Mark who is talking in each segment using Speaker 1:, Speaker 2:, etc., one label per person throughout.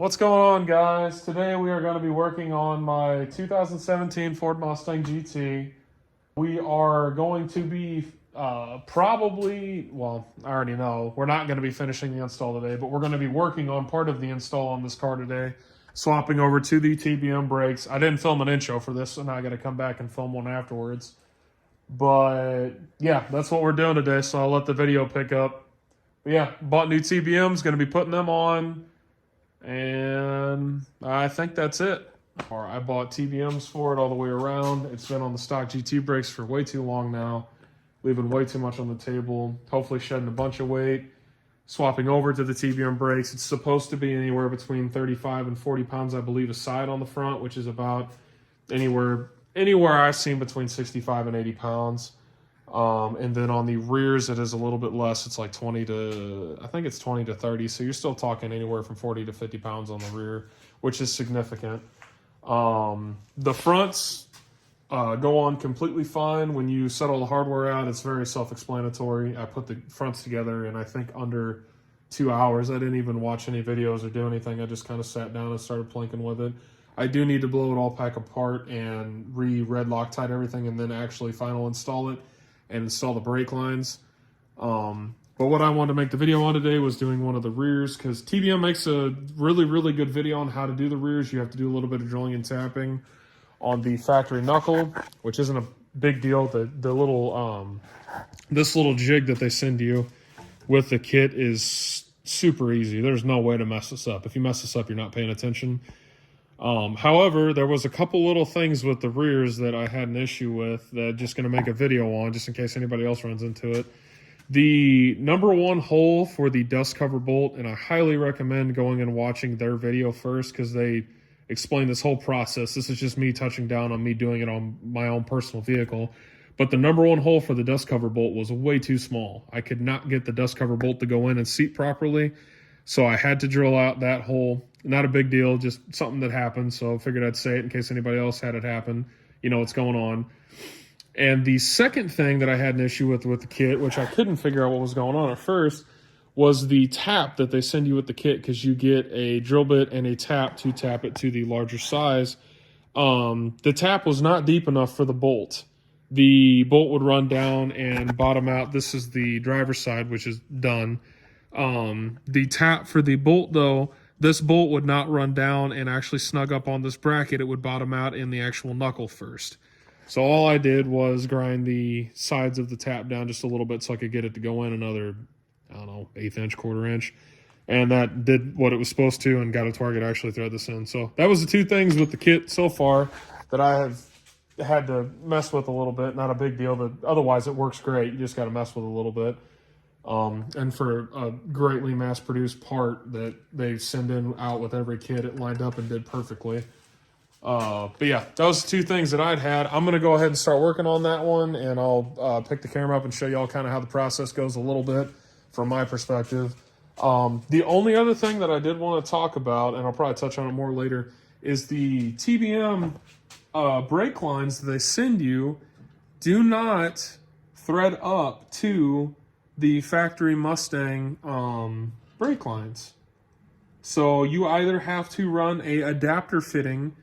Speaker 1: What's going on, guys? Today we are going to be working on my 2017 Ford Mustang GT. We are going to be probably, well, I already know, we're not going to be finishing the install today, but we're going to be working on part of the install on this car today, swapping over to the TBM brakes. I didn't film an intro for this, so now I got to come back and film one afterwards. But yeah, that's what we're doing today, so I'll let the video pick up. But yeah, bought new TBMs, going to be putting them on. And I think that's it. I bought TBMs for it all the way around. It's been on the stock GT brakes for way too long now, leaving way too much on the table, hopefully shedding a bunch of weight. Swapping over to the TBM brakes, it's supposed to be anywhere between 35 and 40 pounds, I believe, a side on the front, which is about anywhere I've seen between 65 and 80 pounds. And then on the rears, it is a little bit less. It's like 20 to 30. So you're still talking anywhere from 40 to 50 pounds on the rear, which is significant. The fronts go on completely fine. When you set all the hardware out, it's very self-explanatory. I put the fronts together in, I think, under 2 hours. I didn't even watch any videos or do anything. I just kind of sat down and started plinking with it. I do need to blow it all back apart and re-red Loctite everything and then actually final install it and install the brake lines. But what I wanted to make the video on today was doing one of the rears, because TBM makes a really, really good video on how to do the rears. You have to do a little bit of drilling and tapping on the factory knuckle, which isn't a big deal. The little this little jig that they send you with the kit is super easy. There's no way to mess this up. If you mess this up, you're not paying attention. However, there was a couple little things with the rears that I had an issue with that I'm just going to make a video on, just in case anybody else runs into it. The #1 hole for the dust cover bolt, and I highly recommend going and watching their video first, because they explain this whole process. This is just me touching down on me doing it on my own personal vehicle. But the #1 hole for the dust cover bolt was way too small. I could not get the dust cover bolt to go in and seat properly, so I had to drill out that hole. Not a big deal, just something that happened, so I figured I'd say it in case anybody else had it happen. You know what's going on. And the second thing that I had an issue with the kit, which I couldn't figure out what was going on at first, was the tap that they send you with the kit, because you get a drill bit and a tap to tap it to the larger size. The tap was not deep enough for the bolt. The bolt would run down and bottom out. This is the driver's side, which is done. The tap for the bolt, though, this bolt would not run down and actually snug up on this bracket. It would bottom out in the actual knuckle first. So all I did was grind the sides of the tap down just a little bit so I could get it to go in another, I don't know, 1/8 inch, 1/4 inch. And that did what it was supposed to and got a target to actually thread this in. So that was the two things with the kit so far that I have had to mess with a little bit. Not a big deal, but otherwise it works great. You just got to mess with it a little bit. And for a greatly mass-produced part that they send in out with every kit, it lined up and did perfectly. But yeah, those two things that I'd had. I'm going to go ahead and start working on that one, and I'll pick the camera up and show y'all kind of how the process goes a little bit from my perspective. The only other thing that I did want to talk about, and I'll probably touch on it more later, is the TBM brake lines that they send you do not thread up to the factory Mustang brake lines. So you either have to run a adapter fitting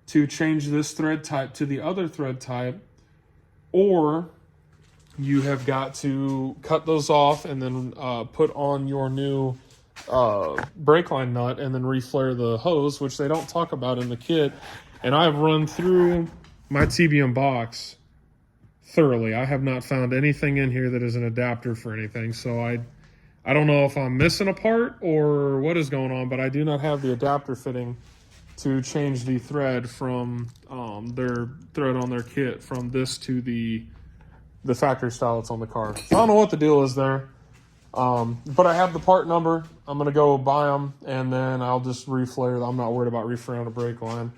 Speaker 1: to change this thread type to the other thread type, or you have got to cut those off and then put on your new brake line nut and then reflare the hose, which they don't talk about in the kit. And I've run through my TBM box thoroughly. I have not found anything in here that is an adapter for anything. So I don't know if I'm missing a part or what is going on, but I do not have the adapter fitting to change the thread from their thread on their kit from this to the factory style that's on the car. So I don't know what the deal is there. But I have the part number. I'm going to go buy them, and then I'll just reflare. I'm not worried about reflaring a brake line.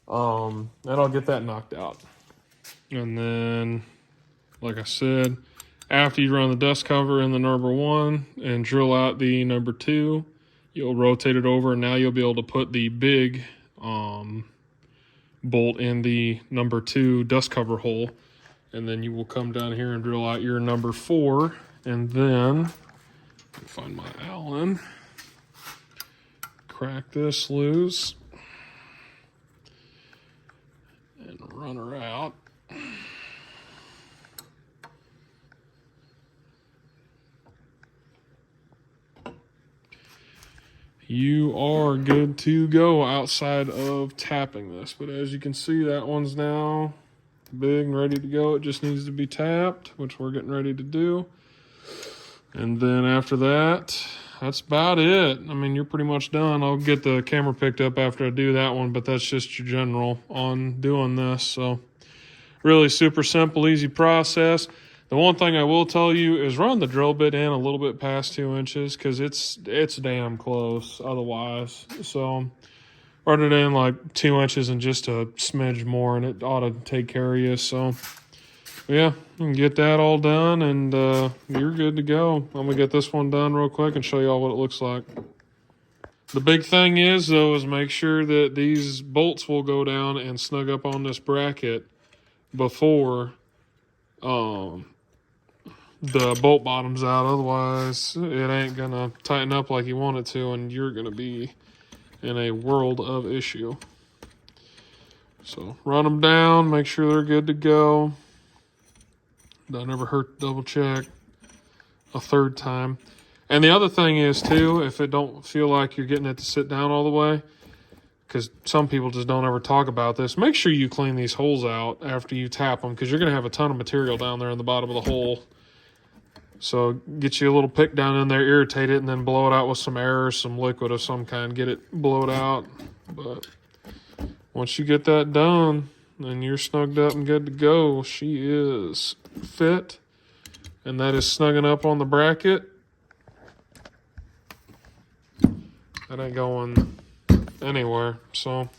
Speaker 1: And I'll get that knocked out. And then, like I said, after you run the dust cover in the #1 and drill out the #2, you'll rotate it over, and now you'll be able to put the big bolt in the #2 dust cover hole. And then you will come down here and drill out your #4, and then find my Allen. crack this loose and run her out. You are good to go outside of tapping this. But as you can see, that one's now big and ready to go. It just needs to be tapped, which we're getting ready to do. And then after that, that's about it. I mean, you're pretty much done. I'll get the camera picked up after I do that one, but that's just your general on doing this. So really super simple, easy process. The one thing I will tell you is run the drill bit in a little bit past 2 inches because it's damn close otherwise. So run it in like 2 inches and just a smidge more, and it ought to take care of you. So yeah, you can get that all done, and you're good to go. I'm going to get this one done real quick and show you all what it looks like. The big thing is, though, is make sure that these bolts will go down and snug up on this bracket before the bolt bottom's out. Otherwise, it ain't going to tighten up like you want it to, and you're going to be in a world of issue. So run them down, make sure they're good to go. Don't ever hurt to double check a third time. And the other thing is too, if it don't feel like you're getting it to sit down all the way, because some people just don't ever talk about this, make sure you clean these holes out after you tap them, because you're going to have a ton of material down there in the bottom of the hole. So get you a little pick down in there, irritate it, and then blow it out with some air or some liquid of some kind. Get it blowed out. But once you get that done and you're snugged up and good to go, she is fit. And that is snugging up on the bracket. That ain't going anywhere. So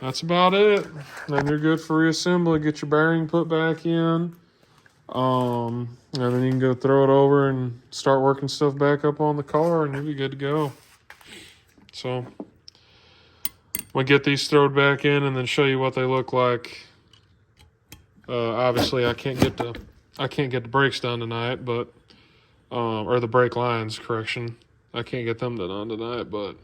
Speaker 1: that's about it. Then you're good for reassembly. Get your bearing put back in. And then you can go throw it over and start working stuff back up on the car, and you'll be good to go. So we'll get these thrown back in and then show you what they look like. Obviously I can't get the brakes done tonight, but or the brake lines, correction. I can't get them done tonight, but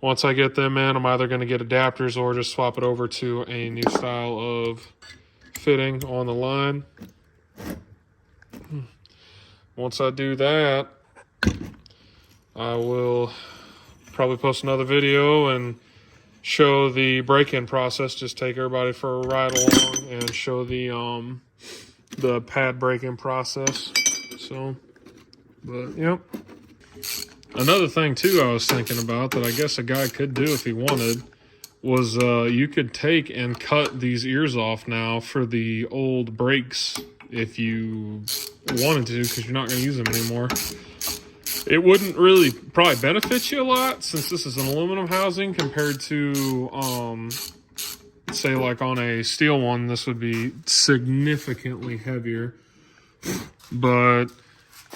Speaker 1: once I get them in, I'm either going to get adapters or just swap it over to a new style of fitting on the line. Once I do that, I will probably post another video and show the break-in process. Just take everybody for a ride along and show the pad break-in process. So, but yep. Another thing too I was thinking about that I guess a guy could do if he wanted was you could take and cut these ears off now for the old brakes if you wanted to, because you're not going to use them anymore. It wouldn't really probably benefit you a lot since this is an aluminum housing compared to say like on a steel one. This would be significantly heavier, but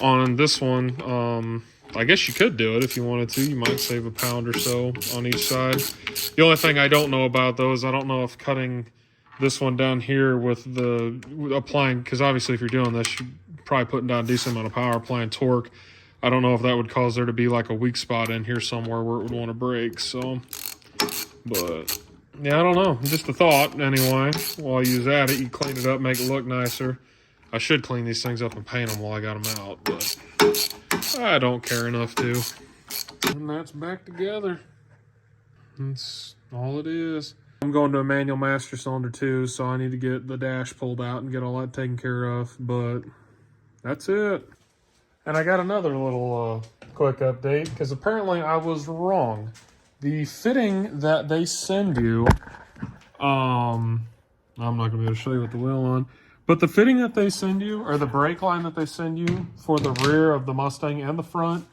Speaker 1: on this one I guess you could do it if you wanted to. You might save a pound or so on each side. The only thing I don't know about those, I don't know if cutting this one down here with applying, because obviously if you're doing this, you're probably putting down a decent amount of power, applying torque. I don't know if that would cause there to be like a weak spot in here somewhere where it would want to break. So, but yeah, I don't know. Just a thought anyway. While you was at it, you clean it up, make it look nicer. I should clean these things up and paint them while I got them out, but I don't care enough to. And that's back together. That's all it is. I'm going to a manual master cylinder too, so I need to get the dash pulled out and get all that taken care of, but that's it. And I got another little quick update, because apparently I was wrong. The fitting that they send you, I'm not going to be able to show you with the wheel on, but the fitting that they send you, or the brake line that they send you for the rear of the Mustang and the front,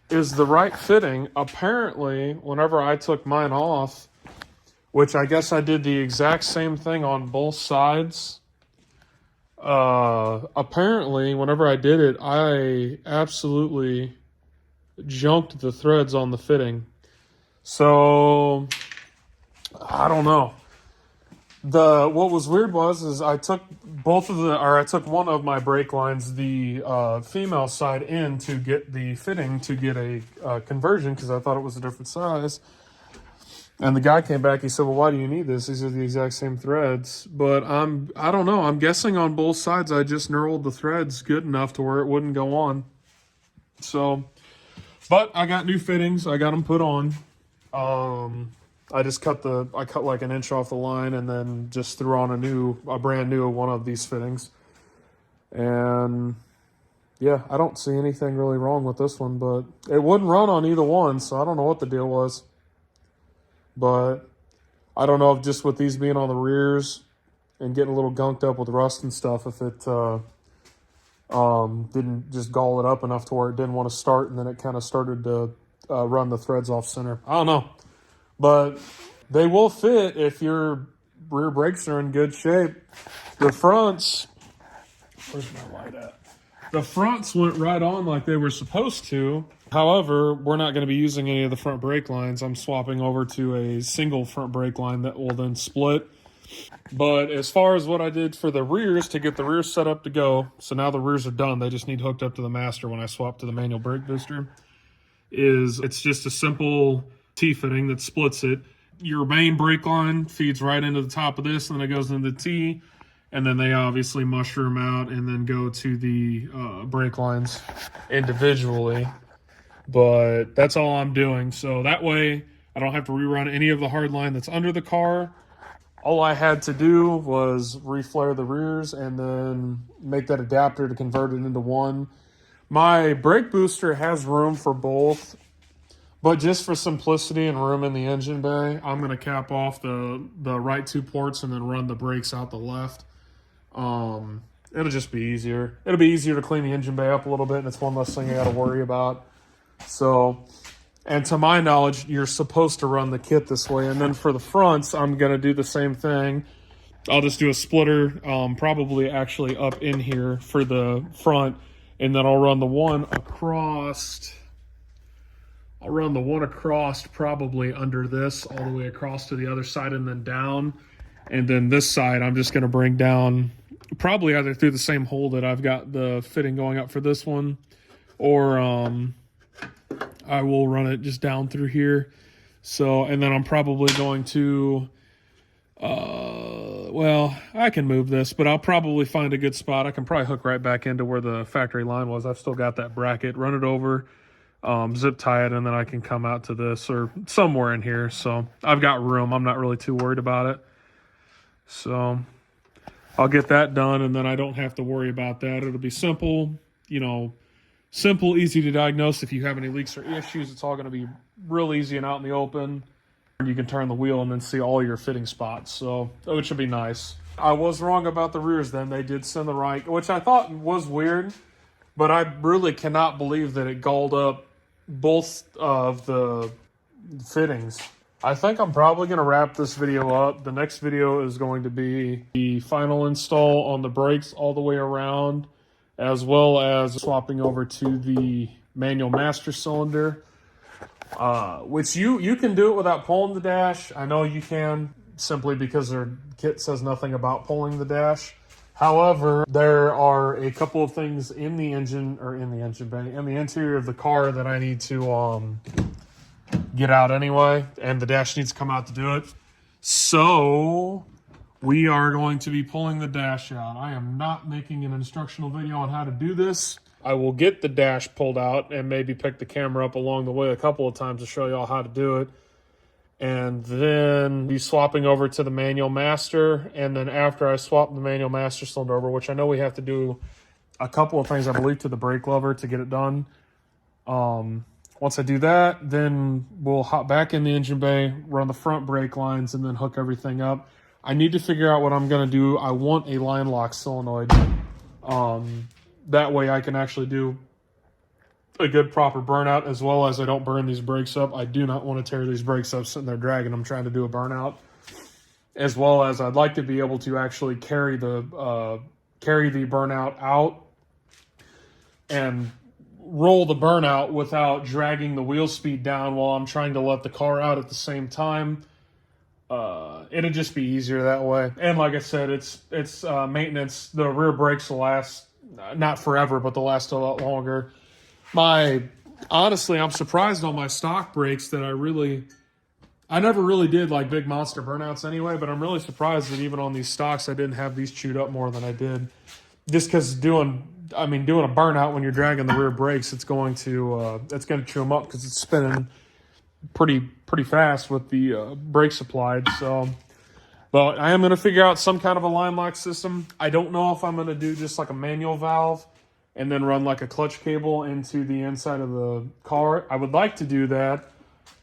Speaker 1: is the right fitting. Apparently, whenever I took mine off, which I guess I did the exact same thing on both sides, apparently, whenever I did it, I absolutely junked the threads on the fitting. So, I don't know. What was weird is I took I took one of my brake lines, the female side in to get the fitting to get a conversion because I thought it was a different size. And the guy came back. He said, "Well, why do you need this? These are the exact same threads." But I don't know. I'm guessing on both sides I just knurled the threads good enough to where it wouldn't go on. So, but I got new fittings. I got them put on. I just cut like an inch off the line and then just threw on a brand new one of these fittings. And yeah, I don't see anything really wrong with this one, but it wouldn't run on either one, so I don't know what the deal was. But I don't know if just with these being on the rears and getting a little gunked up with rust and stuff, if it didn't just gall it up enough to where it didn't want to start, and then it kind of started to run the threads off center. I don't know. But they will fit if your rear brakes are in good shape. The fronts, where's my light at? The fronts went right on like they were supposed to. However, we're not going to be using any of the front brake lines. I'm swapping over to a single front brake line that will then split. But as far as what I did for the rears to get the rears set up to go, so now the rears are done. They just need hooked up to the master when I swap to the manual brake booster. It's just a simple T-fitting that splits it. Your main brake line feeds right into the top of this, and then it goes into the T, and then they obviously mushroom out and then go to the brake lines individually. But that's all I'm doing. So that way I don't have to rerun any of the hard line that's under the car. All I had to do was reflare the rears and then make that adapter to convert it into one. My brake booster has room for both, but just for simplicity and room in the engine bay, I'm going to cap off the right two ports and then run the brakes out the left. It'll just be easier. It'll be easier to clean the engine bay up a little bit, and it's one less thing I got to worry about. So, and to my knowledge, you're supposed to run the kit this way. And then for the fronts, I'm going to do the same thing. I'll just do a splitter, probably actually up in here for the front, and then I'll run the one across. I'll run the one across probably under this all the way across to the other side and then down. And then this side I'm just going to bring down probably either through the same hole that I've got the fitting going up for this one, or I will run it just down through here. So, and then I'm probably going to, well, I can move this, but I'll probably find a good spot. I can probably hook right back into where the factory line was. I've still got that bracket, run it over, zip tie it, and then I can come out to this or somewhere in here. So I've got room. I'm not really too worried about it. So I'll get that done, and then I don't have to worry about that. It'll be simple, simple, easy to diagnose. If you have any leaks or issues, it's all going to be real easy and out in the open. You can turn the wheel and then see all your fitting spots, so which should be nice. I was wrong about the rears then. They did send the right, which I thought was weird, but I really cannot believe that it galled up both of the fittings. I think I'm probably going to wrap this video up. The next video is going to be the final install on the brakes all the way around, as well as swapping over to the manual master cylinder, which you can do it without pulling the dash. I know you can, simply because their kit says nothing about pulling the dash. However, there are a couple of things in the engine bay, in the interior of the car that I need to get out anyway, and the dash needs to come out to do it. So we are going to be pulling the dash out. I am not making an instructional video on how to do this. I will get the dash pulled out and maybe pick the camera up along the way a couple of times to show y'all how to do it. And then be swapping over to the manual master. And then after I swap the manual master cylinder over, which I know we have to do a couple of things, I believe, to the brake lever to get it done. Once I do that, then we'll hop back in the engine bay, run the front brake lines, and then hook everything up. I need to figure out what I'm going to do. I want a line lock solenoid. That way I can actually do a good proper burnout, as well as I don't burn these brakes up. I do not want to tear these brakes up sitting there dragging them trying to do a burnout. As well as I'd like to be able to actually carry the burnout out and roll the burnout without dragging the wheel speed down while I'm trying to let the car out at the same time. it'd just be easier that way. And like I said, it's maintenance. The rear brakes will last not forever, but they'll last a lot longer. Honestly, I'm surprised on my stock brakes that I never really did like big monster burnouts anyway, but I'm really surprised that even on these stocks, I didn't have these chewed up more than I did. Just because doing a burnout when you're dragging the rear brakes, it's going to chew them up because it's spinning pretty fast with the brakes applied. So, but I am going to figure out some kind of a line lock system. I don't know if I'm going to do just like a manual valve and then run like a clutch cable into the inside of the car. I would like to do that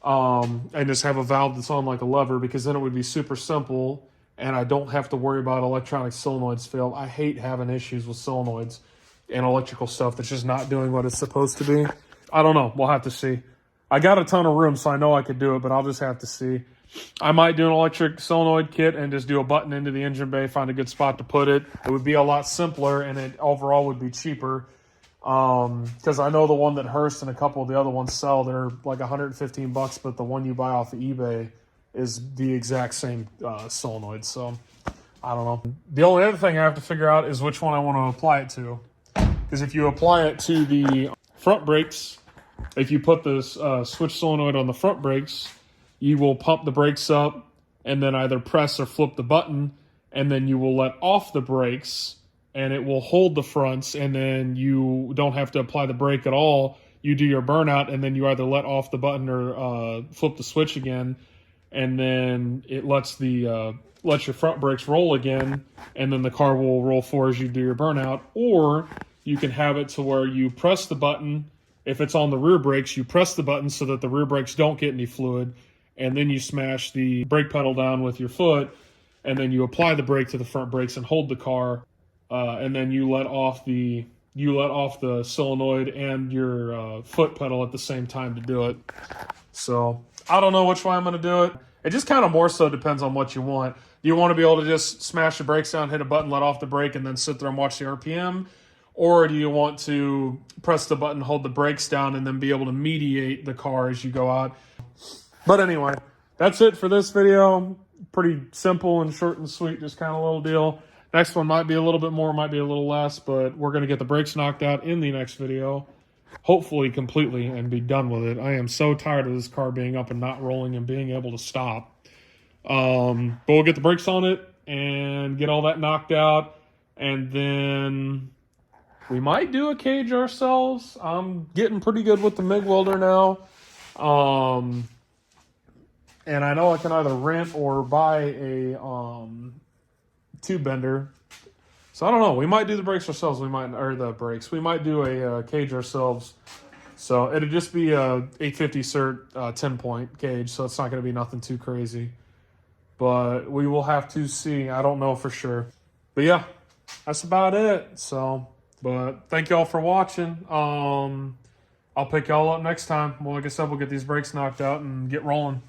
Speaker 1: and just have a valve that's on like a lever, because then it would be super simple and I don't have to worry about electronic solenoids fail. I hate having issues with solenoids and electrical stuff that's just not doing what it's supposed to be. I don't know. We'll have to see. I got a ton of room, so I know I could do it, but I'll just have to see. I might do an electric solenoid kit and just do a button into the engine bay, find a good spot to put it. It would be a lot simpler, and it overall would be cheaper. Because I know the one that Hurst and a couple of the other ones sell, they're like $115, but the one you buy off of eBay is the exact same solenoid. So I don't know. The only other thing I have to figure out is which one I want to apply it to. Because if you apply it to the front brakes, if you put this switch solenoid on the front brakes, you will pump the brakes up and then either press or flip the button, and then you will let off the brakes and it will hold the fronts, and then you don't have to apply the brake at all. You do your burnout and then you either let off the button or flip the switch again, and then it lets your front brakes roll again, and then the car will roll forward as you do your burnout. Or you can have it to where you press the button. If it's on the rear brakes, you press the button so that the rear brakes don't get any fluid, and then you smash the brake pedal down with your foot, and then you apply the brake to the front brakes and hold the car, and then you let off the solenoid and your foot pedal at the same time to do it. So I don't know which way I'm going to do it. It just kind of more so depends on what you want. Do you want to be able to just smash the brakes down, hit a button, let off the brake, and then sit there and watch the RPM? Or do you want to press the button, hold the brakes down, and then be able to mediate the car as you go out? But anyway, that's it for this video. Pretty simple and short and sweet, just kind of a little deal. Next one might be a little bit more, might be a little less, but we're going to get the brakes knocked out in the next video. Hopefully completely, and be done with it. I am so tired of this car being up and not rolling and being able to stop. But we'll get the brakes on it and get all that knocked out. And then we might do a cage ourselves. I'm getting pretty good with the MIG welder now. And I know I can either rent or buy a tube bender. So I don't know. We might do the brakes ourselves. We might do a cage ourselves. So it'd just be a 850 cert 10-point cage. So it's not going to be nothing too crazy. But we will have to see. I don't know for sure. But yeah, that's about it. So, but thank y'all for watching. I'll pick y'all up next time. Well, like I said, we'll get these brakes knocked out and get rolling.